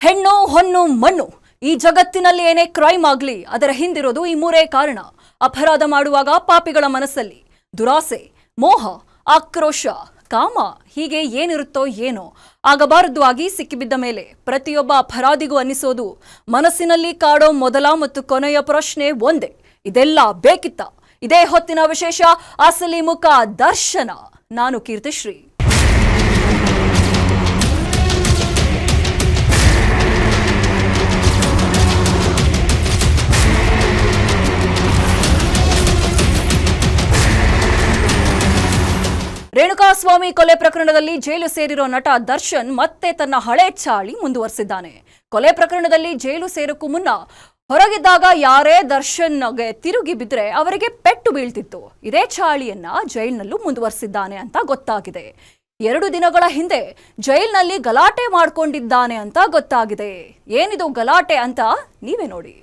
ಹೆಣ್ಣು ಹೊನ್ನು ಮಣ್ಣು ಈ ಜಗತ್ತಿನಲ್ಲಿ ಏನೇ ಕ್ರೈಮ್ ಆಗಲಿ ಅದರ ಹಿಂದಿರೋದು ಈ ಮೂರೇ ಕಾರಣ. ಅಪರಾಧ ಮಾಡುವಾಗ ಪಾಪಿಗಳ ಮನಸ್ಸಲ್ಲಿ ದುರಾಸೆ, ಮೋಹ, ಆಕ್ರೋಶ, ಕಾಮ ಹೀಗೆ ಏನಿರುತ್ತೋ ಏನೋ ಆಗಬಾರದು ಆಗಿ ಸಿಕ್ಕಿಬಿದ್ದ ಮೇಲೆ ಪ್ರತಿಯೊಬ್ಬ ಅಪರಾಧಿಗೂ ಅನ್ನಿಸೋದು ಮನಸ್ಸಿನಲ್ಲಿ ಕಾಡೋ ಮೊದಲ ಮತ್ತು ಕೊನೆಯ ಪ್ರಶ್ನೆ ಒಂದೇ, ಇದೆಲ್ಲ ಬೇಕಿತ್ತ? ಇದೇ ಹೊತ್ತಿನ ವಿಶೇಷ ಅಸಲಿ ಮುಖ ದರ್ಶನ. ನಾನು ಕೀರ್ತಿಶ್ರೀ. ರೇಣುಕಾಸ್ವಾಮಿ ಕೊಲೆ ಪ್ರಕರಣದಲ್ಲಿ ಜೈಲು ಸೇರಿರೋ ನಟ ದರ್ಶನ್ ಮತ್ತೆ ತನ್ನ ಹಳೆ ಚಾಳಿ ಮುಂದುವರೆಸಿದ್ದಾನೆ. ಕೊಲೆ ಪ್ರಕರಣದಲ್ಲಿ ಜೈಲು ಸೇರೋಕ್ಕೂ ಮುನ್ನ ಹೊರಗಿದ್ದಾಗ ಯಾರೇ ದರ್ಶನ್ಗೆ ತಿರುಗಿ ಬಿದ್ರೆ ಅವರಿಗೆ ಪೆಟ್ಟು ಬೀಳ್ತಿತ್ತು. ಇದೇ ಚಾಳಿಯನ್ನ ಜೈಲಿನಲ್ಲೂ ಮುಂದುವರೆಸಿದ್ದಾನೆ ಅಂತ ಗೊತ್ತಾಗಿದೆ. 2 ದಿನಗಳ ಹಿಂದೆ ಜೈಲಿನಲ್ಲಿ ಗಲಾಟೆ ಮಾಡ್ಕೊಂಡಿದ್ದಾನೆ ಅಂತ ಗೊತ್ತಾಗಿದೆ. ಏನಿದು ಗಲಾಟೆ ಅಂತ ನೀವೇ ನೋಡಿ.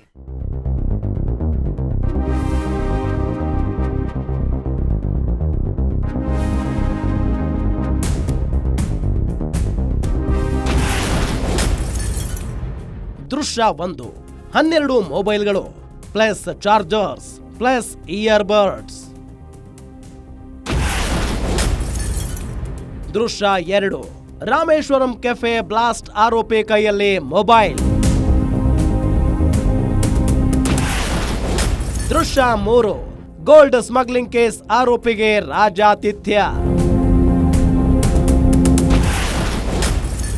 ದೃಶ್ಯ 1, 12 ಮೊಬೈಲ್ಗಳು ಪ್ಲಸ್ ಚಾರ್ಜರ್ಸ್ ಪ್ಲಸ್ ಇಯರ್ಬಡ್ಸ್. ದೃಶ್ಯ 2, ರಾಮೇಶ್ವರಂ ಕೆಫೆ ಬ್ಲಾಸ್ಟ್ ಆರೋಪಿ ಕೈಯಲ್ಲಿ ಮೊಬೈಲ್. ದೃಶ್ಯ 3, ಗೋಲ್ಡ್ ಸ್ಮಗ್ಲಿಂಗ್ ಕೇಸ್ ಆರೋಪಿಗೆ ರಾಜಾತಿಥ್ಯ.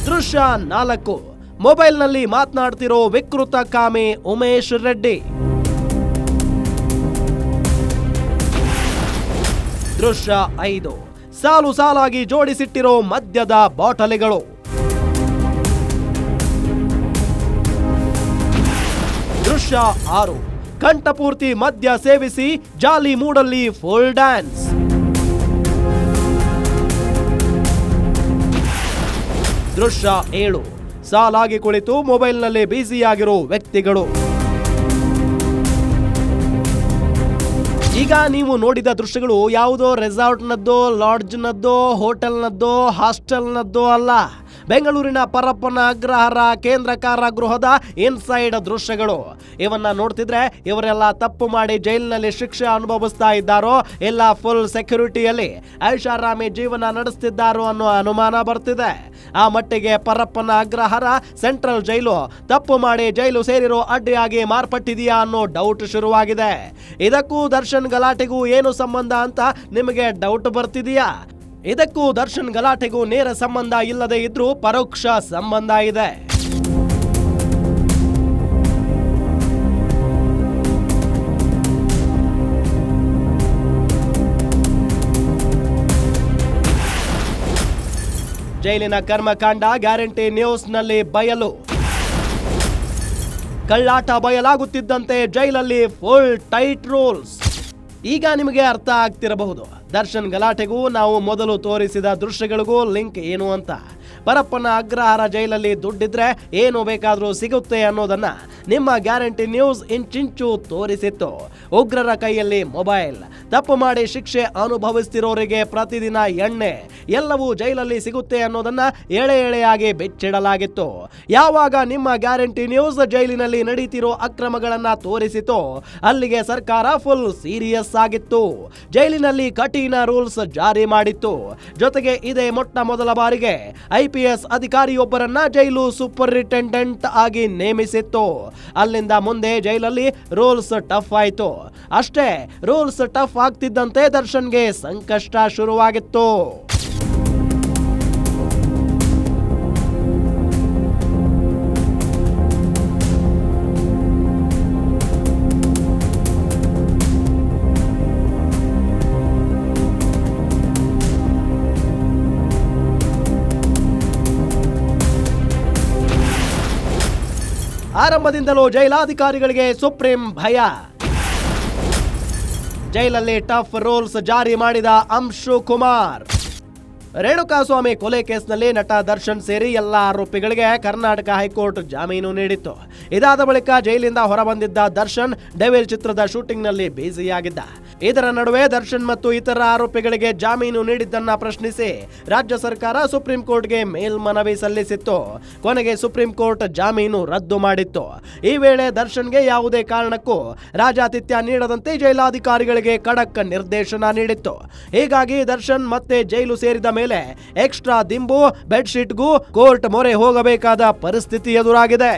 ದೃಶ್ಯ 4, ಮೊಬೈಲ್ನಲ್ಲಿ ಮಾತನಾಡ್ತಿರೋ ವಿಕೃತ ಕಾಮಿ ಉಮೇಶ್ ರೆಡ್ಡಿ. ದೃಶ್ಯ 5, ಸಾಲು ಸಾಲಾಗಿ ಜೋಡಿಸಿಟ್ಟಿರೋ ಮದ್ಯದ ಬಾಟಲಿಗಳು. ದೃಶ್ಯ 6, ಕಂಠಪೂರ್ತಿ ಮದ್ಯ ಸೇವಿಸಿ ಜಾಲಿ ಮೂಡಲ್ಲಿ ಫುಲ್ ಡ್ಯಾನ್ಸ್. ದೃಶ್ಯ 7, ಸಾಲಾಗಿ ಕುಳಿತು ಮೊಬೈಲ್ನಲ್ಲಿ ಬ್ಯುಸಿಯಾಗಿರೋ ವ್ಯಕ್ತಿಗಳು. ಈಗ ನೀವು ನೋಡಿದ ದೃಶ್ಯಗಳು ಯಾವುದೋ ರೆಸಾರ್ಟ್ನದ್ದೋ, ಲಾಡ್ಜ್ನದ್ದೋ, ಹೋಟೆಲ್ನದ್ದೋ, ಹಾಸ್ಟೆಲ್ನದ್ದೋ ಅಲ್ಲ. ಬೆಂಗಳೂರಿನ ಪರಪ್ಪನ ಅಗ್ರಹಾರ ಕೇಂದ್ರ ಕಾರಾಗೃಹದ ಇನ್ಸೈಡ್ ದೃಶ್ಯಗಳು. ಇವನ್ನ ನೋಡ್ತಿದ್ರೆ ಇವರೆಲ್ಲ ತಪ್ಪು ಮಾಡಿ ಜೈಲಿನಲ್ಲಿ ಶಿಕ್ಷೆ ಅನುಭವಿಸ್ತಾ ಇದ್ದಾರೋ ಇಲ್ಲ ಫುಲ್ ಸೆಕ್ಯೂರಿಟಿಯಲ್ಲಿ ಐಷಾರಾಮಿ ಜೀವನ ನಡೆಸ್ತಿದ್ದಾರೋ ಅನ್ನೋ ಅನುಮಾನ ಬರ್ತಿದೆ. ಆ ಮಟ್ಟಿಗೆ ಪರಪ್ಪನ ಅಗ್ರಹಾರ ಸೆಂಟ್ರಲ್ ಜೈಲು ತಪ್ಪು ಮಾಡಿ ಜೈಲು ಸೇರಿರೋ ಅಡ್ಡಿಯಾಗಿ ಮಾರ್ಪಟ್ಟಿದೆಯಾ ಅನ್ನೋ ಡೌಟ್ ಶುರುವಾಗಿದೆ. ಇದಕ್ಕೂ ದರ್ಶನ್ ಗಲಾಟೆಗೂ ಏನು ಸಂಬಂಧ ಅಂತ ನಿಮಗೆ ಡೌಟ್ ಬರ್ತಿದೆಯಾ? ಇದಕ್ಕೂ ದರ್ಶನ್ ಗಲಾಟೆಗೂ ನೇರ ಸಂಬಂಧ ಇಲ್ಲದೆ ಇದ್ರೂ ಪರೋಕ್ಷ ಸಂಬಂಧ ಇದೆ. ಜೈಲಿನ ಕರ್ಮಕಾಂಡ ಗ್ಯಾರಂಟಿ ನ್ಯೂಸ್ನಲ್ಲಿ ಬಯಲು. ಕಳ್ಳಾಟ ಬಯಲಾಗುತ್ತಿದ್ದಂತೆ ಜೈಲಲ್ಲಿ ಫುಲ್ ಟೈಟ್ ರೂಲ್ಸ್. ಈಗ ನಿಮಗೆ ಅರ್ಥ ಆಗ್ತಿರಬಹುದು ದರ್ಶನ್ ಗಲಾಟೆಗೂ ನಾವು ಮೊದಲು ತೋರಿಸಿದ ದೃಶ್ಯಗಳಿಗೂ ಲಿಂಕ್ ಏನು ಅಂತ. ಪರಪ್ಪನ ಅಗ್ರಹಾರ ಜೈಲಲ್ಲಿ ದುಡ್ಡಿದ್ರೆ ಏನು ಬೇಕಾದರೂ ಸಿಗುತ್ತೆ ಅನ್ನೋದನ್ನ ನಿಮ್ಮ ಗ್ಯಾರಂಟಿ ನ್ಯೂಸ್ ಇಂಚಿಂಚು ತೋರಿಸಿತ್ತು. ಉಗ್ರರ ಕೈಯಲ್ಲಿ ಮೊಬೈಲ್, ತಪ್ಪು ಮಾಡಿ ಶಿಕ್ಷೆ ಅನುಭವಿಸ್ತಿರೋರಿಗೆ ಪ್ರತಿದಿನ ಎಣ್ಣೆ, ಎಲ್ಲವೂ ಜೈಲಲ್ಲಿ ಸಿಗುತ್ತೆ ಅನ್ನೋದನ್ನ ಎಳೆ ಎಳೆಯಾಗಿ ಬಿಚ್ಚಿಡಲಾಗಿತ್ತು. ಯಾವಾಗ ನಿಮ್ಮ ಗ್ಯಾರಂಟಿ ನ್ಯೂಸ್ ಜೈಲಿನಲ್ಲಿ ನಡೀತಿರೋ ಅಕ್ರಮಗಳನ್ನ ತೋರಿಸಿತು ಅಲ್ಲಿಗೆ ಸರ್ಕಾರ ಫುಲ್ ಸೀರಿಯಸ್ ಆಗಿತ್ತು. ಜೈಲಿನಲ್ಲಿ ಕಠಿಣ ರೂಲ್ಸ್ ಜಾರಿ ಮಾಡಿತ್ತು. ಜೊತೆಗೆ ಇದೇ ಮೊಟ್ಟ ಮೊದಲ ಬಾರಿಗೆ IPS ಅಧಿಕಾರಿಯೊಬ್ಬರನ್ನ ಜೈಲು ಸೂಪರಿಂಟೆಂಡೆಂಟ್ ಆಗಿ ನೇಮಿಸಿತ್ತು. ಅಲ್ಲಿಂದ ಮುಂದೆ ಜೈಲಲ್ಲಿ ರೂಲ್ಸ್ ಟಫ್ ಆಯ್ತು. ಅಷ್ಟೇ, ರೂಲ್ಸ್ ಟಫ್ ಆಗ್ತಿದ್ದಂತೆ ದರ್ಶನ್ಗೆ ಸಂಕಷ್ಟ ಶುರುವಾಗಿತ್ತು. ಆರಂಭದಿಂದಲೂ ಜೈಲಾಧಿಕಾರಿಗಳಿಗೆ ಸುಪ್ರೀಂ ಭಯ. ಜೈಲಲ್ಲಿ ಟಫ್ ರೂಲ್ಸ್ ಜಾರಿ ಮಾಡಿದ ಅಂಶು ಕುಮಾರ್. ರೇಣುಕಾಸ್ವಾಮಿ ಕೊಲೆ ಕೇಸ್ನಲ್ಲಿ ನಟ ದರ್ಶನ್ ಸೇರಿ ಎಲ್ಲ ಆರೋಪಿಗಳಿಗೆ ಕರ್ನಾಟಕ ಹೈಕೋರ್ಟ್ ಜಾಮೀನು ನೀಡಿತ್ತು. ಇದಾದ ಬಳಿಕ ಜೈಲಿಂದ ಹೊರಬಂದಿದ್ದ ದರ್ಶನ್ ಡೆವಿಲ್ ಚಿತ್ರದ ಶೂಟಿಂಗ್ನಲ್ಲಿ ಬ್ಯುಸಿಯಾಗಿದ್ದ. ಇದರ ನಡುವೆ ದರ್ಶನ್ ಮತ್ತು ಇತರ ಆರೋಪಿಗಳಿಗೆ ಜಾಮೀನು ನೀಡಿದ್ದನ್ನ ಪ್ರಶ್ನಿಸಿ ರಾಜ್ಯ ಸರ್ಕಾರ ಸುಪ್ರೀಂ ಕೋರ್ಟ್ಗೆ ಮೇಲ್ಮನವಿ ಸಲ್ಲಿಸಿತ್ತು. ಕೊನೆಗೆ ಸುಪ್ರೀಂ ಕೋರ್ಟ್ ಜಾಮೀನು ರದ್ದು ಮಾಡಿತ್ತು. ಈ ವೇಳೆ ದರ್ಶನ್ಗೆ ಯಾವುದೇ ಕಾರಣಕ್ಕೂ ರಾಜಾತಿಥ್ಯ ನೀಡದಂತೆ ಜೈಲಾಧಿಕಾರಿಗಳಿಗೆ ಖಡಕ್ ನಿರ್ದೇಶನ ನೀಡಿತ್ತು. ಹೀಗಾಗಿ ದರ್ಶನ್ ಮತ್ತೆ ಜೈಲು ಸೇರಿದ ಮೇಲೆ ಎಕ್ಸ್ಟ್ರಾ ದಿಂಬು ಬೆಡ್ಶೀಟ್ಗೂ ಕೋರ್ಟ್ ಮೊರೆ ಹೋಗಬೇಕಾದ ಪರಿಸ್ಥಿತಿ ಎದುರಾಗಿದೆ.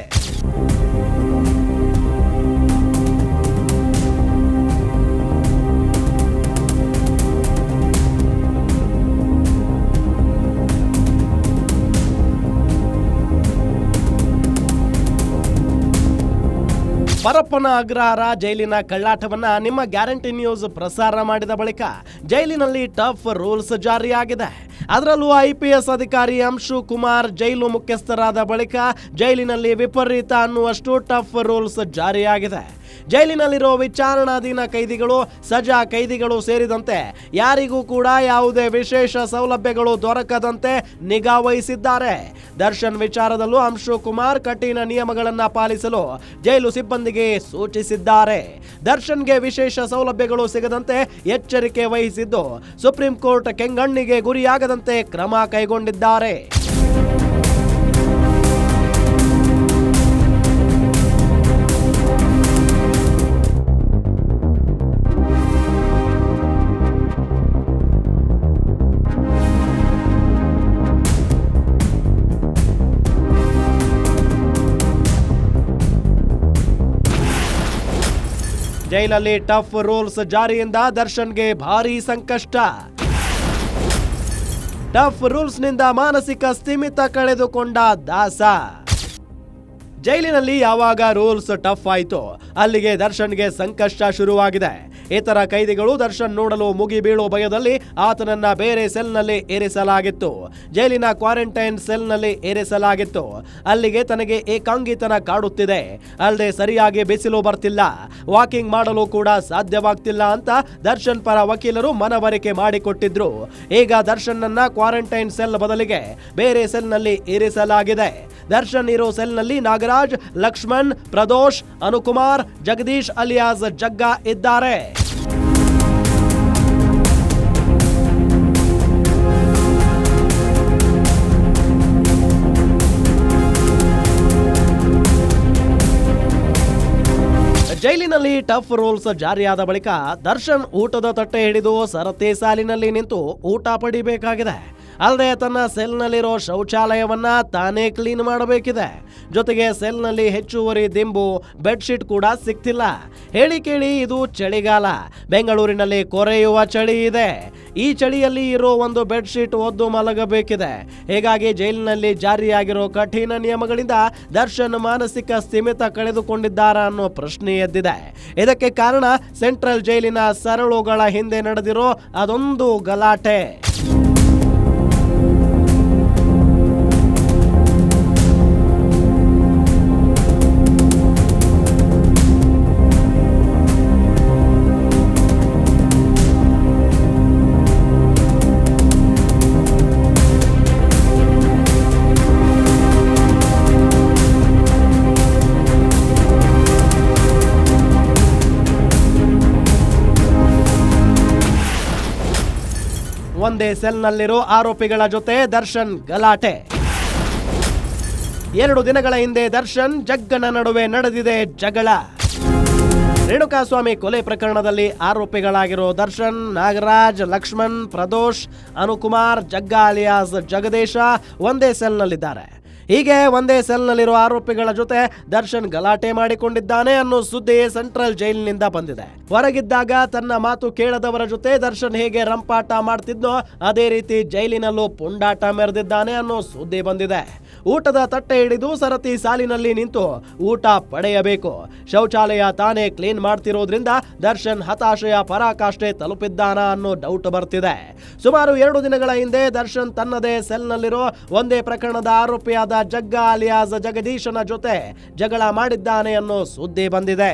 ಪರಪ್ಪನ ಅಗ್ರಹಾರ ಜೈಲಿನ ಕಳ್ಳಾಟವನ್ನ ನಿಮ್ಮ ಗ್ಯಾರಂಟಿ ನ್ಯೂಸ್ ಪ್ರಸಾರ ಮಾಡಿದ ಬಳಿಕ ಜೈಲಿನಲ್ಲಿ ಟಫ್ ರೂಲ್ಸ್ ಜಾರಿಯಾಗಿದೆ. ಅದರಲ್ಲೂ IPS ಅಧಿಕಾರಿ ಅಂಶು ಕುಮಾರ್ ಜೈಲು ಮುಖ್ಯಸ್ಥರಾದ ಬಳಿಕ ಜೈಲಿನಲ್ಲಿ ವಿಪರೀತ ಅನ್ನುವಷ್ಟು ಟಫ್ ರೂಲ್ಸ್ ಜಾರಿಯಾಗಿದೆ. ಜೈಲಿನಲ್ಲಿರೋ ವಿಚಾರಣಾಧೀನ ಕೈದಿಗಳು, ಸಜಾ ಕೈದಿಗಳು ಸೇರಿದಂತೆ ಯಾರಿಗೂ ಕೂಡ ಯಾವುದೇ ವಿಶೇಷ ಸೌಲಭ್ಯಗಳು ದೊರಕದಂತೆ ನಿಗಾ ವಹಿಸಿದ್ದಾರೆ. ದರ್ಶನ್ ವಿಚಾರದಲ್ಲೂ ಅಂಶು ಕುಮಾರ್ ಕಠಿಣ ನಿಯಮಗಳನ್ನು ಪಾಲಿಸಲು ಜೈಲು ಸಿಬ್ಬಂದಿಗೆ ಸೂಚಿಸಿದ್ದಾರೆ. ದರ್ಶನ್ಗೆ ವಿಶೇಷ ಸೌಲಭ್ಯಗಳು ಸಿಗದಂತೆ ಎಚ್ಚರಿಕೆ ವಹಿಸಿದ್ದು ಸುಪ್ರೀಂ ಕೋರ್ಟ್ ಕೆಂಗಣ್ಣಿಗೆ ಗುರಿಯಾಗದಂತೆ ಕ್ರಮ ಕೈಗೊಂಡಿದ್ದಾರೆ. ಜೈಲಲ್ಲಿ ಟಫ್ ರೂಲ್ಸ್ ಜಾರಿಯಿಂದ ದರ್ಶನ್ಗೆ ಭಾರೀ ಸಂಕಷ್ಟ. ಟಫ್ ರೂಲ್ಸ್ನಿಂದ ಮಾನಸಿಕ ಸ್ಥಿಮಿತ ಕಳೆದುಕೊಂಡ ದಾಸ. ಜೈಲಿನಲ್ಲಿ ಯಾವಾಗ ರೂಲ್ಸ್ ಟಫ್ ಆಯಿತು ಅಲ್ಲಿಗೆ ದರ್ಶನ್ಗೆ ಸಂಕಷ್ಟ ಶುರುವಾಗಿದೆ. ಇತರ ಕೈದಿಗಳು ದರ್ಶನ್ ನೋಡಲು ಮುಗಿ ಬೀಳೋ ಭಯದಲ್ಲಿ ಆತನನ್ನ ಬೇರೆ ಸೆಲ್ನಲ್ಲಿ ಇರಿಸಲಾಗಿತ್ತು. ಜೈಲಿನ ಕ್ವಾರಂಟೈನ್ ಸೆಲ್ನಲ್ಲಿ ಇರಿಸಲಾಗಿತ್ತು. ಅಲ್ಲಿಗೆ ತನಗೆ ಏಕಾಂಗಿತನ ಕಾಡುತ್ತಿದೆ, ಅಲ್ಲದೆ ಸರಿಯಾಗಿ ಬಿಸಿಲು ಬರ್ತಿಲ್ಲ, ವಾಕಿಂಗ್ ಮಾಡಲು ಕೂಡ ಸಾಧ್ಯವಾಗ್ತಿಲ್ಲ ಅಂತ ದರ್ಶನ್ ಪರ ವಕೀಲರು ಮನವರಿಕೆ ಮಾಡಿಕೊಟ್ಟಿದ್ರು. ಈಗ ದರ್ಶನ್ನನ್ನ ಕ್ವಾರಂಟೈನ್ ಸೆಲ್ ಬದಲಿಗೆ ಬೇರೆ ಸೆಲ್ನಲ್ಲಿ ಇರಿಸಲಾಗಿದೆ. ದರ್ಶನ್ ಇರೋ ಸೆಲ್ನಲ್ಲಿ ನಾಗರಾಜ್, ಲಕ್ಷ್ಮಣ್, ಪ್ರದೋಷ್, ಅನುಕುಮಾರ್, ಜಗದೀಶ್ ಅಲಿಯಾಸ್ ಜಗ್ಗಾ ಇದ್ದಾರೆ. ಜೈಲಿನಲ್ಲಿ ಟಫ್ ರೂಲ್ಸ್ ಜಾರಿಯಾದ ಬಳಿಕ ದರ್ಶನ್ ಊಟದ ತಟ್ಟೆ ಹಿಡಿದು ಸರತಿ ಸಾಲಿನಲ್ಲಿ ನಿಂತು ಊಟ ಪಡಿಬೇಕಾಗಿದೆ. ಅಲ್ಲದೆ ತನ್ನ ಸೆಲ್ನಲ್ಲಿರೋ ಶೌಚಾಲಯವನ್ನ ತಾನೇ ಕ್ಲೀನ್ ಮಾಡಬೇಕಿದೆ. ಜೊತೆಗೆ ಸೆಲ್ನಲ್ಲಿ ಹೆಚ್ಚುವರಿ ದಿಂಬು, ಬೆಡ್ಶೀಟ್ ಕೂಡ ಸಿಗ್ತಿಲ್ಲ. ಹೇಳಿ ಕೇಳಿ ಇದು ಚಳಿಗಾಲ. ಬೆಂಗಳೂರಿನಲ್ಲಿ ಕೊರೆಯುವ ಚಳಿ ಇದೆ. ಈ ಚಳಿಯಲ್ಲಿ ಇರೋ ಒಂದು ಬೆಡ್ಶೀಟ್ ಒದ್ದು ಮಲಗಬೇಕಿದೆ. ಹೀಗಾಗಿ ಜೈಲಿನಲ್ಲಿ ಜಾರಿಯಾಗಿರೋ ಕಠಿಣ ನಿಯಮಗಳಿಂದ ದರ್ಶನ್ ಮಾನಸಿಕ ಸ್ಥಿಮಿತ ಕಳೆದುಕೊಂಡಿದ್ದಾರಾ ಅನ್ನೋ ಪ್ರಶ್ನೆ ಎದ್ದಿದೆ. ಇದಕ್ಕೆ ಕಾರಣ ಸೆಂಟ್ರಲ್ ಜೈಲಿನ ಸರಳುಗಳ ಹಿಂದೆ ನಡೆದಿರೋ ಅದೊಂದು ಗಲಾಟೆ. ಒಂದೇ ಸೆಲ್ನಲ್ಲಿರೋ ಆರೋಪಿಗಳ ಜೊತೆ ದರ್ಶನ್ ಗಲಾಟೆ. 2 ದಿನಗಳ ಹಿಂದೆ ದರ್ಶನ್ ಜಗ್ಗನ ನಡುವೆ ನಡೆದಿದೆ ಜಗಳ. ರೇಣುಕಾಸ್ವಾಮಿ ಕೊಲೆ ಪ್ರಕರಣದಲ್ಲಿ ಆರೋಪಿಗಳಾಗಿರೋ ದರ್ಶನ್, ನಾಗರಾಜ್, ಲಕ್ಷ್ಮಣ್, ಪ್ರದೋಷ್, ಅನುಕುಮಾರ್, ಜಗ್ಗಾ ಅಲಿಯಾಸ್ ಜಗದೀಶ ಒಂದೇ ಸೆಲ್ನಲ್ಲಿದ್ದಾರೆ. ಹೀಗೆ ಒಂದೇ ಸೆಲ್ನಲ್ಲಿರುವ ಆರೋಪಿಗಳ ಜೊತೆ ದರ್ಶನ್ ಗಲಾಟೆ ಮಾಡಿಕೊಂಡಿದ್ದಾನೆ ಅನ್ನೋ ಸುದ್ದಿ ಸೆಂಟ್ರಲ್ ಜೈಲಿನಿಂದ ಬಂದಿದೆ. ಹೊರಗಿದ್ದಾಗ ತನ್ನ ಮಾತು ಕೇಳದವರ ಜೊತೆ ದರ್ಶನ್ ಹೇಗೆ ರಂಪಾಟ ಮಾಡ್ತಿದ್ನೋ ಅದೇ ರೀತಿ ಜೈಲಿನಲ್ಲೂ ಪುಂಡಾಟ ಮೆರೆದಿದ್ದಾನೆ ಅನ್ನೋ ಸುದ್ದಿ ಬಂದಿದೆ. ಊಟದ ತಟ್ಟೆ ಹಿಡಿದು ಸರತಿ ಸಾಲಿನಲ್ಲಿ ನಿಂತು ಊಟ ಪಡೆಯಬೇಕು. ಶೌಚಾಲಯ ತಾನೇ ಕ್ಲೀನ್ ಮಾಡ್ತಿರೋದ್ರಿಂದ ದರ್ಶನ್ ಹತಾಶೆಯ ಪರಾಕಾಷ್ಠೆ ತಲುಪಿದ್ದಾನ ಅನ್ನೋ ಡೌಟ್ ಬರ್ತಿದೆ. ಸುಮಾರು 2 ದಿನಗಳ ಹಿಂದೆ ದರ್ಶನ್ ತನ್ನದೇ ಸೆಲ್ನಲ್ಲಿರೋ ಒಂದೇ ಪ್ರಕರಣದ ಆರೋಪಿಯಾದ ಜಗ್ಗಾ ಅಲಿಯಾಸ್ ಜಗದೀಶನ ಜೊತೆ ಜಗಳ ಮಾಡಿದ್ದಾನೆ ಅನ್ನೋ ಸುದ್ದಿ ಬಂದಿದೆ.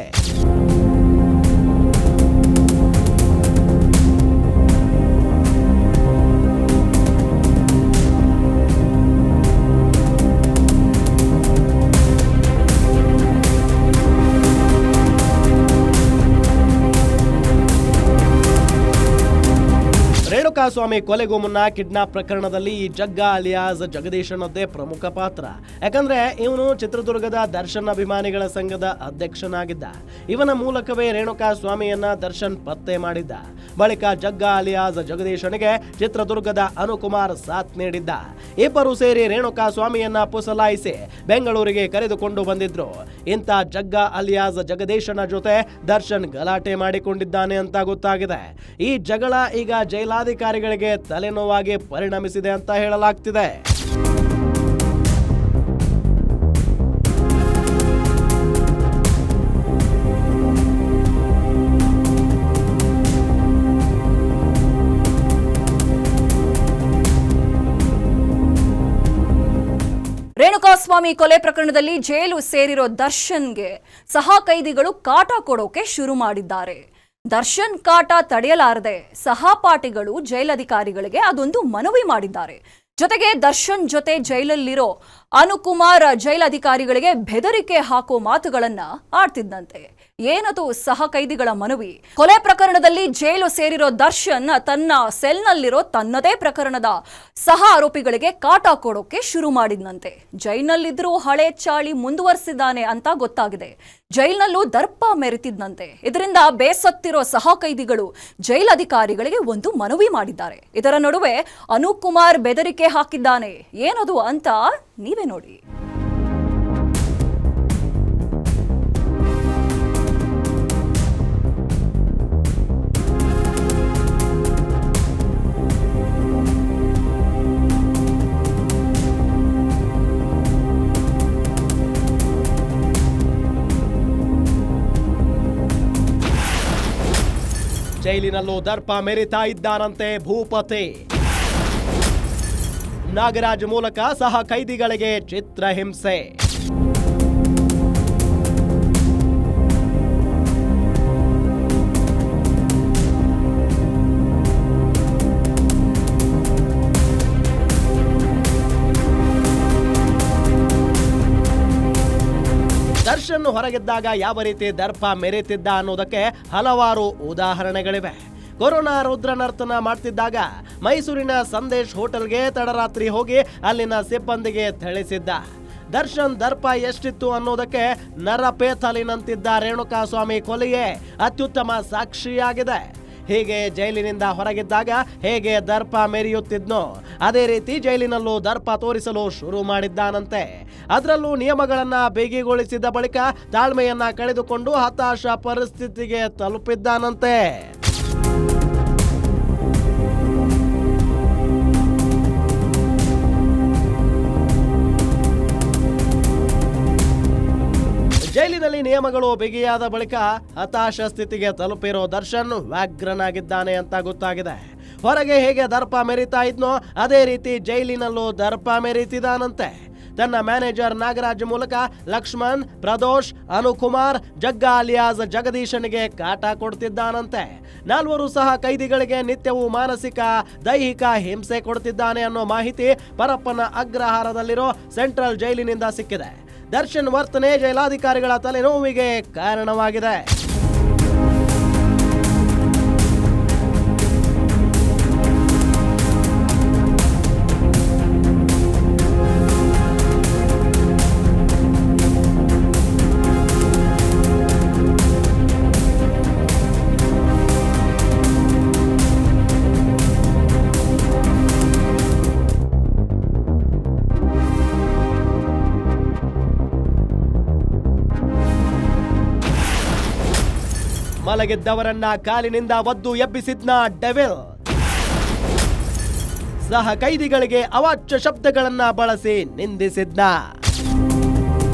ರೇಣುಕಾಸ್ವಾಮಿ ಕೊಲೆಗೂ ಮುನ್ನ ಕಿಡ್ನಾಪ್ ಪ್ರಕರಣದಲ್ಲಿ ಈ ಜಗ್ಗ ಅಲಿಯಾಸ್ ಜಗದೀಶ್ ಅನ್ನೋದೇ ಪ್ರಮುಖ ಪಾತ್ರ. ಯಾಕಂದ್ರೆ ಇವನು ಚಿತ್ರದುರ್ಗದ ದರ್ಶನ್ ಅಭಿಮಾನಿಗಳ ಸಂಘದ ಅಧ್ಯಕ್ಷನಾಗಿದ್ದ. ಇವನ ಮೂಲಕವೇ ರೇಣುಕಾಸ್ವಾಮಿಯನ್ನ ದರ್ಶನ್ ಪತ್ತೆ ಮಾಡಿದ್ದ. ಬಳಿಕ ಜಗ್ಗ ಅಲಿಯಾಸ್ ಜಗದೀಶನಿಗೆ ಚಿತ್ರದುರ್ಗದ ಅನುಕುಮಾರ್ ಸಾಥ್ ನೀಡಿದ್ದ. ಇಬ್ಬರು ಸೇರಿ ರೇಣುಕಾಸ್ವಾಮಿಯನ್ನ ಪುಸಲಾಯಿಸಿ ಬೆಂಗಳೂರಿಗೆ ಕರೆದುಕೊಂಡು ಬಂದಿದ್ರು. ಇಂಥ ಜಗ್ಗ ಅಲಿಯಾಸ್ ಜಗದೀಶನ ಜೊತೆ ದರ್ಶನ್ ಗಲಾಟೆ ಮಾಡಿಕೊಂಡಿದ್ದಾನೆ ಅಂತ ಗೊತ್ತಾಗಿದೆ. ಈ ಜಗಳ ಈಗ ಜೈಲಾಧಿಕಾರಿಗಳಿಗೆ ತಲೆನೋವಾಗಿ ಪರಿಣಮಿಸಿದೆ ಅಂತ ಹೇಳಲಾಗ್ತಿದೆ. ರೇಣುಕಾಸ್ವಾಮಿ ಕೊಲೆ ಪ್ರಕರಣದಲ್ಲಿ ಜೈಲು ಸೇರಿರೋ ದರ್ಶನ್ಗೆ ಸಹ ಕೈದಿಗಳು ಕಾಟ ಕೊಡೋಕೆ ಶುರು ಮಾಡಿದ್ದಾರೆ. ದರ್ಶನ್ ಕಾಟ ತಡೆಯಲಾರದೆ ಸಹಪಾಠಿಗಳು ಜೈಲಧಿಕಾರಿಗಳಿಗೆ ಅದೊಂದು ಮನವಿ ಮಾಡಿದ್ದಾರೆ. ಜೊತೆಗೆ ದರ್ಶನ್ ಜೊತೆ ಜೈಲಲ್ಲಿರೋ ಅನುಕುಮಾರ್ ಜೈಲಧಿಕಾರಿಗಳಿಗೆ ಬೆದರಿಕೆ ಹಾಕೋ ಮಾತುಗಳನ್ನ ಆಡ್ತಿದ್ದಂತೆ. ಏನದು ಸಹ ಕೈದಿಗಳ ಮನವಿ? ಕೊಲೆ ಪ್ರಕರಣದಲ್ಲಿ ಜೈಲು ಸೇರಿರೋ ದರ್ಶನ್ ತನ್ನ ಸೆಲ್ನಲ್ಲಿರೋ ತನ್ನದೇ ಪ್ರಕರಣದ ಸಹ ಆರೋಪಿಗಳಿಗೆ ಕಾಟ ಕೊಡೋಕೆ ಶುರು ಮಾಡಿದ್ನಂತೆ. ಜೈಲ್ನಲ್ಲಿದ್ರೂ ಹಳೆ ಚಾಳಿ ಮುಂದುವರಿಸಿದ್ದಾನೆ ಅಂತ ಗೊತ್ತಾಗಿದೆ. ಜೈಲ್ನಲ್ಲೂ ದರ್ಪ ಮೆರೆತಿದ್ನಂತೆ. ಇದರಿಂದ ಬೇಸತ್ತಿರೋ ಸಹ ಕೈದಿಗಳು ಜೈಲಧಿಕಾರಿಗಳಿಗೆ ಒಂದು ಮನವಿ ಮಾಡಿದ್ದಾರೆ. ಇದರ ನಡುವೆ ಅನುಕುಮಾರ್ ಬೆದರಿಕೆ ಹಾಕಿದ್ದಾನೆ. ಏನದು ಅಂತ ನೀವೇ ನೋಡಿ. ಜೈಲಿನಲ್ಲೂ ದರ್ಪ ಮೆರಿತಾ ಇದ್ದಾನಂತೆ ಭೂಪತಿ. ನಾಗರಾಜ್ ಮೂಲಕ ಸಹ ಕೈದಿಗಳಿಗೆ ಚಿತ್ರಹಿಂಸೆ. ದರ್ಶನ್ ಹೊರಗಿದ್ದಾಗ ಯಾವ ರೀತಿ ದರ್ಪ ಮೆರೆತಿದ್ದ ಅನ್ನೋದಕ್ಕೆ ಹಲವಾರು ಉದಾಹರಣೆಗಳಿವೆ. ಕೊರೋನಾ ರುದ್ರ ನರ್ತನ ಮಾಡ್ತಿದ್ದಾಗ ಮೈಸೂರಿನ ಸಂದೇಶ್ ಹೋಟೆಲ್ಗೆ ತಡರಾತ್ರಿ ಹೋಗಿ ಅಲ್ಲಿನ ಸಿಬ್ಬಂದಿಗೆ ಥಳಿಸಿದ್ದ. ದರ್ಶನ್ ದರ್ಪ ಎಷ್ಟಿತ್ತು ಅನ್ನೋದಕ್ಕೆ ನರಪೇತಲಿನಂತಿದ್ದ ರೇಣುಕಾಸ್ವಾಮಿ ಕೊಲೆಯೇ ಅತ್ಯುತ್ತಮ ಸಾಕ್ಷಿಯಾಗಿದೆ. ಹೀಗೆ ಜೈಲಿನಿಂದ ಹೊರಗಿದ್ದಾಗ ಹೇಗೆ ದರ್ಪ ಮೆರೆಯುತ್ತಿದ್ನೋ ಅದೇ ರೀತಿ ಜೈಲಿನಲ್ಲೂ ದರ್ಪ ತೋರಿಸಲು ಶುರು ಮಾಡಿದ್ದಾನಂತೆ. ಅದರಲ್ಲೂ ನಿಯಮಗಳನ್ನ ಬಿಗಿಗೊಳಿಸಿದ ಬಳಿಕ ತಾಳ್ಮೆಯನ್ನ ಕಳೆದುಕೊಂಡು ಹತಾಶ ಪರಿಸ್ಥಿತಿಗೆ ತಲುಪಿದ್ದಾನಂತೆ. ಜೈಲಿನಲ್ಲಿ ನಿಯಮಗಳು ಬಿಗಿಯಾದ ಬಳಿಕ ಹತಾಶ ಸ್ಥಿತಿಗೆ ತಲುಪಿರೋ ದರ್ಶನ್ ವ್ಯಾಘ್ರನಾಗಿದ್ದಾನೆ ಅಂತ ಗೊತ್ತಾಗಿದೆ. ಹೊರಗೆ ಹೇಗೆ ದರ್ಪ ಮೆರಿತಾ ಇದ್ನೋ ಅದೇ ರೀತಿ ಜೈಲಿನಲ್ಲೂ ದರ್ಪ ಮೆರಿತಿದಾನಂತೆ. ತನ್ನ ಮ್ಯಾನೇಜರ್ ನಾಗರಾಜ್ ಮೂಲಕ ಲಕ್ಷ್ಮಣ್, ಪ್ರದೋಷ್, ಅನುಕುಮಾರ್, ಜಗ್ಗ ಅಲಿಯಾಸ್ ಜಗದೀಶನಿಗೆ ಕಾಟ ಕೊಡ್ತಿದ್ದಾನಂತೆ. 4 ಸಹ ಕೈದಿಗಳಿಗೆ ನಿತ್ಯವೂ ಮಾನಸಿಕ, ದೈಹಿಕ ಹಿಂಸೆ ಕೊಡ್ತಿದ್ದಾನೆ ಅನ್ನೋ ಮಾಹಿತಿ ಪರಪ್ಪನ ಅಗ್ರಹಾರದಲ್ಲಿರೋ ಸೆಂಟ್ರಲ್ ಜೈಲಿನಿಂದ ಸಿಕ್ಕಿದೆ. ದರ್ಶನ್ ವರ್ತನೆ ಜೈಲಾಧಿಕಾರಿಗಳ ತಲೆನೋವಿಗೆ ಕಾರಣವಾಗಿದೆ. ಮಲಗಿದ್ದವರನ್ನ ಕಾಲಿನಿಂದ ಒದ್ದು ಎಬ್ಬಿಸಿದ್ನ ಡೆವಿಲ್. ಸಹ ಕೈದಿಗಳಿಗೆ ಅವಾಚ್ಯ ಶಬ್ದಗಳನ್ನ ಬಳಸಿ ನಿಂದಿಸಿದ್ನ.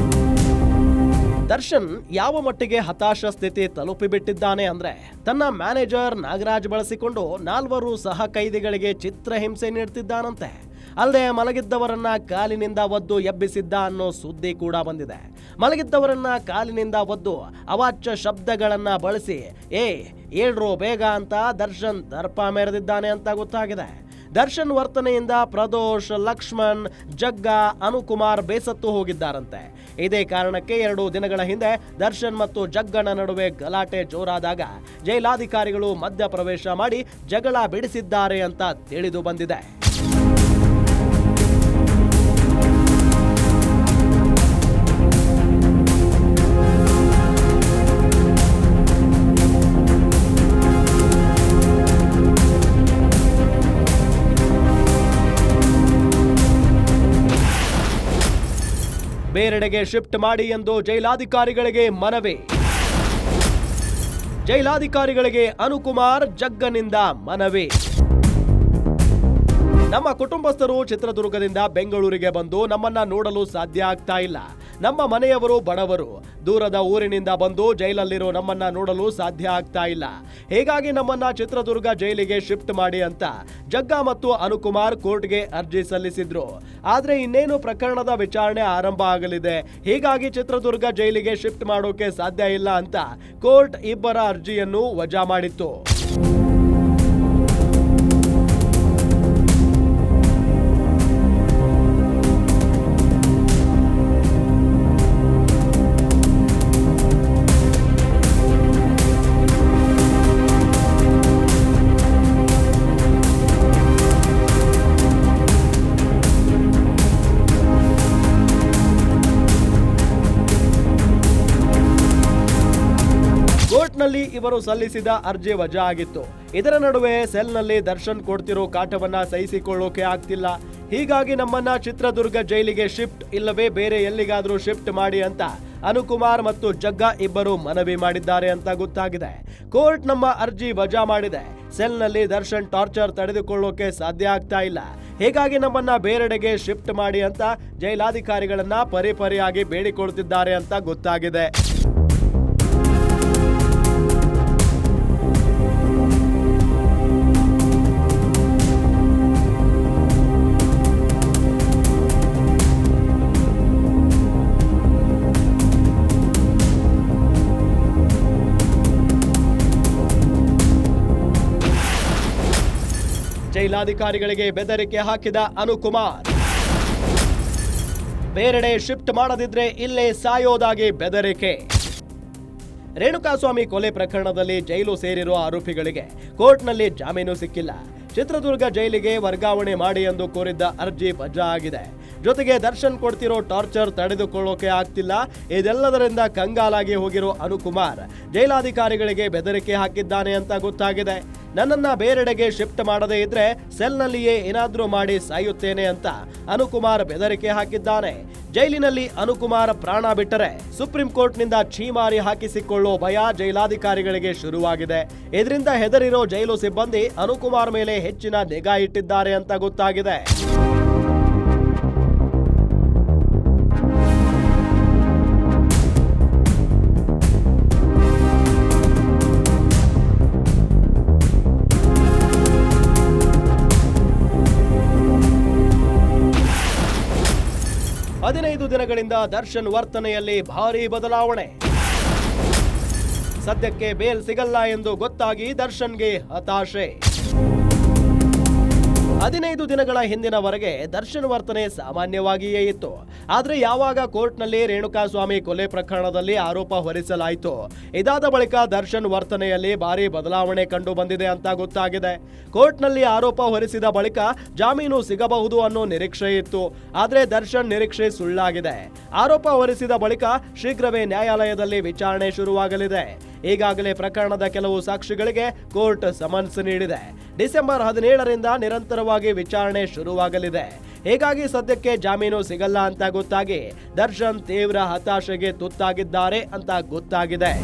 ದರ್ಶನ್ ಯಾವ ಮಟ್ಟಿಗೆ ಹತಾಶ ಸ್ಥಿತಿ ತಲುಪಿಬಿಟ್ಟಿದ್ದಾನೆ ಅಂದ್ರೆ ತನ್ನ ಮ್ಯಾನೇಜರ್ ನಾಗರಾಜ್ ಬಳಸಿಕೊಂಡು 4 ಸಹ ಕೈದಿಗಳಿಗೆ ಚಿತ್ರಹಿಂಸೆ ನೀಡ್ತಿದ್ದಾನಂತೆ. ಅಲ್ಲದೆ ಮಲಗಿದ್ದವರನ್ನ ಕಾಲಿನಿಂದ ಒದ್ದು ಎಬ್ಬಿಸಿದ್ದ ಅನ್ನೋ ಸುದ್ದಿ ಕೂಡ ಬಂದಿದೆ. ಮಲಗಿದ್ದವರನ್ನ ಕಾಲಿನಿಂದ ಒದ್ದು ಅವಾಚ್ಯ ಶಬ್ದಗಳನ್ನ ಬಳಸಿ ಏಳ್ರೋ ಬೇಗ ಅಂತ ದರ್ಶನ್ ದರ್ಪ ಮೆರೆದಿದ್ದಾನೆ ಅಂತ ಗೊತ್ತಾಗಿದೆ. ದರ್ಶನ್ ವರ್ತನೆಯಿಂದ ಪ್ರದೋಷ್, ಲಕ್ಷ್ಮಣ್, ಜಗ್ಗ, ಅನುಕುಮಾರ್ ಬೇಸತ್ತು ಹೋಗಿದ್ದಾರಂತೆ. ಇದೇ ಕಾರಣಕ್ಕೆ 2 ದಿನಗಳ ಹಿಂದೆ ದರ್ಶನ್ ಮತ್ತು ಜಗ್ಗನ ನಡುವೆ ಗಲಾಟೆ ಜೋರಾದಾಗ ಜೈಲಾಧಿಕಾರಿಗಳು ಮಧ್ಯ ಪ್ರವೇಶ ಮಾಡಿ ಜಗಳ ಬಿಡಿಸಿದ್ದಾರೆ ಅಂತ ತಿಳಿದು ಬಂದಿದೆ. ಬೇರೆಡೆಗೆ ಶಿಫ್ಟ್ ಮಾಡಿ ಎಂದು ಜೈಲಾಧಿಕಾರಿಗಳಿಗೆ ಮನವಿ. ಜೈಲಾಧಿಕಾರಿಗಳಿಗೆ ಅನುಕುಮಾರ್, ಜಗ್ಗನಿಂದ ಮನವಿ. ನಮ್ಮ ಕುಟುಂಬಸ್ಥರು ಚಿತ್ರದುರ್ಗದಿಂದ ಬೆಂಗಳೂರಿಗೆ ಬಂದು ನಮ್ಮನ್ನ ನೋಡಲು ಸಾಧ್ಯ ಆಗ್ತಾ ಇಲ್ಲ. ನಮ್ಮ ಮನೆಯವರು ಬಡವರು, ದೂರದ ಊರಿನಿಂದ ಬಂದು ಜೈಲಲ್ಲಿರೋ ನಮ್ಮನ್ನ ನೋಡಲು ಸಾಧ್ಯ ಆಗ್ತಾ ಇಲ್ಲ. ಹೀಗಾಗಿ ನಮ್ಮನ್ನ ಚಿತ್ರದುರ್ಗ ಜೈಲಿಗೆ ಶಿಫ್ಟ್ ಮಾಡಿ ಅಂತ ಜಗ್ಗ ಮತ್ತು ಅನುಕುಮಾರ್ ಕೋರ್ಟ್ಗೆ ಅರ್ಜಿ ಸಲ್ಲಿಸಿದ್ರು. ಆದ್ರೆ ಇನ್ನೇನು ಪ್ರಕರಣದ ವಿಚಾರಣೆ ಆರಂಭ ಆಗಲಿದೆ. ಹೀಗಾಗಿ ಚಿತ್ರದುರ್ಗ ಜೈಲಿಗೆ ಶಿಫ್ಟ್ ಮಾಡೋಕೆ ಸಾಧ್ಯ ಇಲ್ಲ ಅಂತ ಕೋರ್ಟ್ ಇಬ್ಬರ ಅರ್ಜಿಯನ್ನು ವಜಾ ಮಾಡಿತ್ತು. ಕೋರ್ಟ್ನಲ್ಲಿ ಇವರು ಸಲ್ಲಿಸಿದ ಅರ್ಜಿ ವಜಾ ಆಗಿತ್ತು. ಇದರ ನಡುವೆ ಸೆಲ್ನಲ್ಲಿ ದರ್ಶನ್ ಕೊಡ್ತಿರೋ ಕಾಟವನ್ನ ಸಹಿಸಿಕೊಳ್ಳೋಕೆ ಆಗ್ತಿಲ್ಲ. ಹೀಗಾಗಿ ನಮ್ಮನ್ನ ಚಿತ್ರದುರ್ಗ ಜೈಲಿಗೆ ಶಿಫ್ಟ್ ಇಲ್ಲವೇ ಬೇರೆ ಎಲ್ಲಿಗಾದ್ರೂ ಶಿಫ್ಟ್ ಮಾಡಿ ಅಂತ ಅನುಕುಮಾರ್ ಮತ್ತು ಜಗ್ಗ ಇಬ್ಬರು ಮನವಿ ಮಾಡಿದ್ದಾರೆ ಅಂತ ಗೊತ್ತಾಗಿದೆ. ಕೋರ್ಟ್ ನಮ್ಮ ಅರ್ಜಿ ವಜಾ ಮಾಡಿದೆ. ಸೆಲ್ನಲ್ಲಿ ದರ್ಶನ್ ಟಾರ್ಚರ್ ತಡೆದುಕೊಳ್ಳೋಕೆ ಸಾಧ್ಯ ಆಗ್ತಾ ಇಲ್ಲ. ಹೀಗಾಗಿ ನಮ್ಮನ್ನ ಬೇರೆಡೆಗೆ ಶಿಫ್ಟ್ ಮಾಡಿ ಅಂತ ಜೈಲಾಧಿಕಾರಿಗಳನ್ನ ಪರಿಪರಿಯಾಗಿ ಬೇಡಿಕೊಳ್ತಿದ್ದಾರೆ ಅಂತ ಗೊತ್ತಾಗಿದೆ. ಜೈಲಾಧಿಕಾರಿಗಳಿಗೆ ಬೆದರಿಕೆ ಹಾಕಿದ ಅನುಕುಮಾರ್. ಬೇರೆಡೆ ಶಿಫ್ಟ್ ಮಾಡದಿದ್ರೆ ಇಲ್ಲೇ ಸಾಯೋದಾಗಿ ಬೆದರಿಕೆ. ರೇಣುಕಾಸ್ವಾಮಿ ಕೊಲೆ ಪ್ರಕರಣದಲ್ಲಿ ಜೈಲು ಸೇರಿರುವ ಆರೋಪಿಗಳಿಗೆ ಕೋರ್ಟ್ನಲ್ಲಿ ಜಾಮೀನು ಸಿಕ್ಕಿಲ್ಲ. ಚಿತ್ರದುರ್ಗ ಜೈಲಿಗೆ ವರ್ಗಾವಣೆ ಮಾಡಿ ಎಂದು ಕೋರಿದ್ದ ಅರ್ಜಿ ವಜಾ ಆಗಿದೆ. ಜೊತೆಗೆ ದರ್ಶನ್ ಕೊಡ್ತಿರೋ ಟಾರ್ಚರ್ ತಡೆದುಕೊಳ್ಳೋಕೆ ಆಗ್ತಿಲ್ಲ. ಇದೆಲ್ಲದರಿಂದ ಕಂಗಾಲಾಗಿ ಹೋಗಿರೋ ಅನುಕುಮಾರ್ ಜೈಲಾಧಿಕಾರಿಗಳಿಗೆ ಬೆದರಿಕೆ ಹಾಕಿದ್ದಾನೆ ಅಂತ ಗೊತ್ತಾಗಿದೆ. ನನ್ನನ್ನ ಬೇರೆಡೆಗೆ ಶಿಫ್ಟ್ ಮಾಡದೇ ಇದ್ರೆ ಸೆಲ್ನಲ್ಲಿಯೇ ಏನಾದ್ರೂ ಮಾಡಿ ಸಾಯುತ್ತೇನೆ ಅಂತ ಅನುಕುಮಾರ್ ಬೆದರಿಕೆ ಹಾಕಿದ್ದಾನೆ. ಜೈಲಿನಲ್ಲಿ ಅನುಕುಮಾರ್ ಪ್ರಾಣ ಬಿಟ್ಟರೆ ಸುಪ್ರೀಂ ಕೋರ್ಟ್ನಿಂದ ಛೀಮಾರಿ ಹಾಕಿಸಿಕೊಳ್ಳೋ ಭಯ ಜೈಲಾಧಿಕಾರಿಗಳಿಗೆ ಶುರುವಾಗಿದೆ. ಇದರಿಂದ ಹೆದರಿರೋ ಜೈಲು ಸಿಬ್ಬಂದಿ ಅನುಕುಮಾರ್ ಮೇಲೆ ಹೆಚ್ಚಿನ ನಿಗಾ ಇಟ್ಟಿದ್ದಾರೆ ಅಂತ ಗೊತ್ತಾಗಿದೆ. ಹದಿನೈದು ದಿನಗಳಿಂದ ದರ್ಶನ್ ವರ್ತನೆಯಲ್ಲಿ ಭಾರೀ ಬದಲಾವಣೆ. ಸದ್ಯಕ್ಕೆ ಬೇಲ್ ಸಿಗಲ್ಲ ಎಂದು ಗೊತ್ತಾಗಿ ದರ್ಶನ್ಗೆ ಹತಾಶೆ. 15 ದಿನಗಳ ಹಿಂದಿನವರೆಗೆ ದರ್ಶನ್ ವರ್ತನೆ ಸಾಮಾನ್ಯವಾಗಿಯೇ ಇತ್ತು. ಆದ್ರೆ ಯಾವಾಗ ಕೋರ್ಟ್ನಲ್ಲಿ ರೇಣುಕಾಸ್ವಾಮಿ ಕೊಲೆ ಪ್ರಕರಣದಲ್ಲಿ ಆರೋಪ ಹೊರಿಸಲಾಯಿತು, ಇದಾದ ಬಳಿಕ ದರ್ಶನ್ ವರ್ತನೆಯಲ್ಲಿ ಭಾರಿ ಬದಲಾವಣೆ ಕಂಡು ಬಂದಿದೆ ಅಂತ ಗೊತ್ತಾಗಿದೆ. ಕೋರ್ಟ್ನಲ್ಲಿ ಆರೋಪ ಹೊರಿಸಿದ ಬಳಿಕ ಜಾಮೀನು ಸಿಗಬಹುದು ಅನ್ನೋ ನಿರೀಕ್ಷೆ ಇತ್ತು. ಆದ್ರೆ ದರ್ಶನ್ ನಿರೀಕ್ಷೆ ಸುಳ್ಳಾಗಿದೆ. ಆರೋಪ ಹೊರಿಸಿದ ಬಳಿಕ ಶೀಘ್ರವೇ ನ್ಯಾಯಾಲಯದಲ್ಲಿ ವಿಚಾರಣೆ ಶುರುವಾಗಲಿದೆ. ಈಗಾಗಲೇ ಪ್ರಕರಣದ ಕೆಲವು ಸಾಕ್ಷಿಗಳಿಗೆ ಕೋರ್ಟ್ ಸಮನ್ಸ್ ನೀಡಿದೆ. ಡಿಸೆಂಬರ್ 17ರಿಂದ ನಿರಂತರವಾಗಿ ವಿಚಾರಣೆ ಶುರುವಾಗಲಿದೆ. ಹೀಗಾಗಿ ಸದ್ಯಕ್ಕೆ ಜಾಮೀನು ಸಿಗಲ್ಲ ಅಂತ ಗೊತ್ತಾಗಿ ದರ್ಶನ್ ತೀವ್ರ ಹತಾಶೆಗೆ ತುತ್ತಾಗಿದ್ದಾರೆ ಅಂತ ಗೊತ್ತಾಗಿದೆ.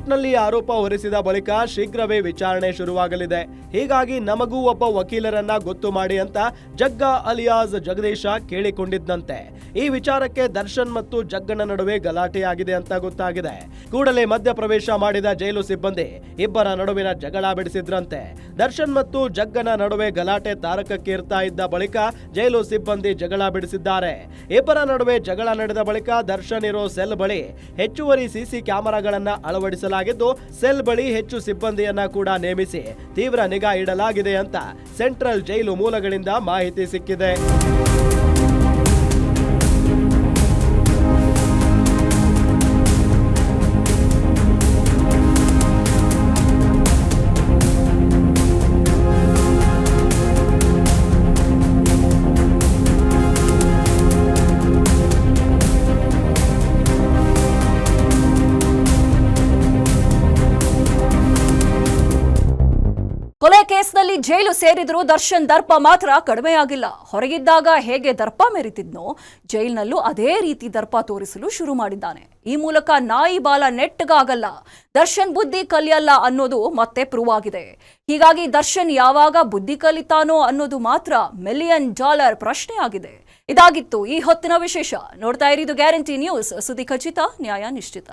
ಕೋರ್ಟ್ನಲ್ಲಿ ಆರೋಪ ಹೊರಿಸಿದ ಬಳಿಕ ಶೀಘ್ರವೇ ವಿಚಾರಣೆ ಶುರುವಾಗಲಿದೆ. ಹೀಗಾಗಿ ನಮಗೂ ಒಬ್ಬ ವಕೀಲರನ್ನ ಗೊತ್ತು ಮಾಡಿ ಅಂತ ಜಗ್ಗ ಅಲಿಯಾಸ್ ಜಗದೀಶ ಕೇಳಿಕೊಂಡಿದ್ದಂತೆ. ಈ ವಿಚಾರಕ್ಕೆ ದರ್ಶನ್ ಮತ್ತು ಜಗ್ಗನ ನಡುವೆ ಗಲಾಟೆಯಾಗಿದೆ ಅಂತ ಗೊತ್ತಾಗಿದೆ. ಕೂಡಲೇ ಮಧ್ಯಪ್ರವೇಶ ಮಾಡಿದ ಜೈಲು ಸಿಬ್ಬಂದಿ ಇಬ್ಬರ ನಡುವಿನ ಜಗಳ ಬಿಡಿಸಿದ್ರಂತೆ. ದರ್ಶನ್ ಮತ್ತು ಜಗ್ಗನ ನಡುವೆ ಗಲಾಟೆ ತಾರಕಕ್ಕೇರ್ತಾ ಇದ್ದ ಬಳಿಕ ಜೈಲು ಸಿಬ್ಬಂದಿ ಜಗಳ ಬಿಡಿಸಿದ್ದಾರೆ. ಇಬ್ಬರ ನಡುವೆ ಜಗಳ ನಡೆದ ಬಳಿಕ ದರ್ಶನ್ ಇರೋ ಸೆಲ್ ಬಳಿ ಹೆಚ್ಚುವರಿ ಸಿಸಿ ಕ್ಯಾಮೆರಾಗಳನ್ನ ಅಳವಡಿಸಲಾಗಿದ್ದು, ಸೆಲ್ ಬಳಿ ಹೆಚ್ಚು ಸಿಬ್ಬಂದಿಯನ್ನ ಕೂಡ ನೇಮಿಸಿ ತೀವ್ರ ನಿಗಾ ಇಡಲಾಗಿದೆ ಅಂತ ಸೆಂಟ್ರಲ್ ಜೈಲು ಮೂಲಗಳಿಂದ ಮಾಹಿತಿ ಸಿಕ್ಕಿದೆ. ಕೊಲೆ ಕೇಸ್ನಲ್ಲಿ ಜೈಲು ಸೇರಿದ್ರು ದರ್ಶನ್ ದರ್ಪ ಮಾತ್ರ ಕಡಿಮೆಯಾಗಿಲ್ಲ. ಹೊರಗಿದ್ದಾಗ ಹೇಗೆ ದರ್ಪ ಮೆರಿತಿದ್ನೋ ಜೈಲಿನಲ್ಲೂ ಅದೇ ರೀತಿ ದರ್ಪ ತೋರಿಸಲು ಶುರು ಮಾಡಿದ್ದಾನೆ. ಈ ಮೂಲಕ ನಾಯಿ ಬಾಲ ನೆಟ್ಟಗಾಗಲ್ಲ, ದರ್ಶನ್ ಬುದ್ಧಿ ಕಲಿಯಲ್ಲ ಅನ್ನೋದು ಮತ್ತೆ ಪ್ರೂವ್ ಆಗಿದೆ. ಹೀಗಾಗಿ ದರ್ಶನ್ ಯಾವಾಗ ಬುದ್ಧಿ ಕಲಿತಾನೋ ಅನ್ನೋದು ಮಾತ್ರ $1 ಮಿಲಿಯನ್ ಪ್ರಶ್ನೆ ಆಗಿದೆ. ಇದಾಗಿತ್ತು ಈ ಹೊತ್ತಿನ ವಿಶೇಷ. ನೋಡ್ತಾ ಇರಿದು ಗ್ಯಾರಂಟಿ ನ್ಯೂಸ್, ಸುದ್ದಿ ಖಚಿತ, ನ್ಯಾಯ ನಿಶ್ಚಿತ.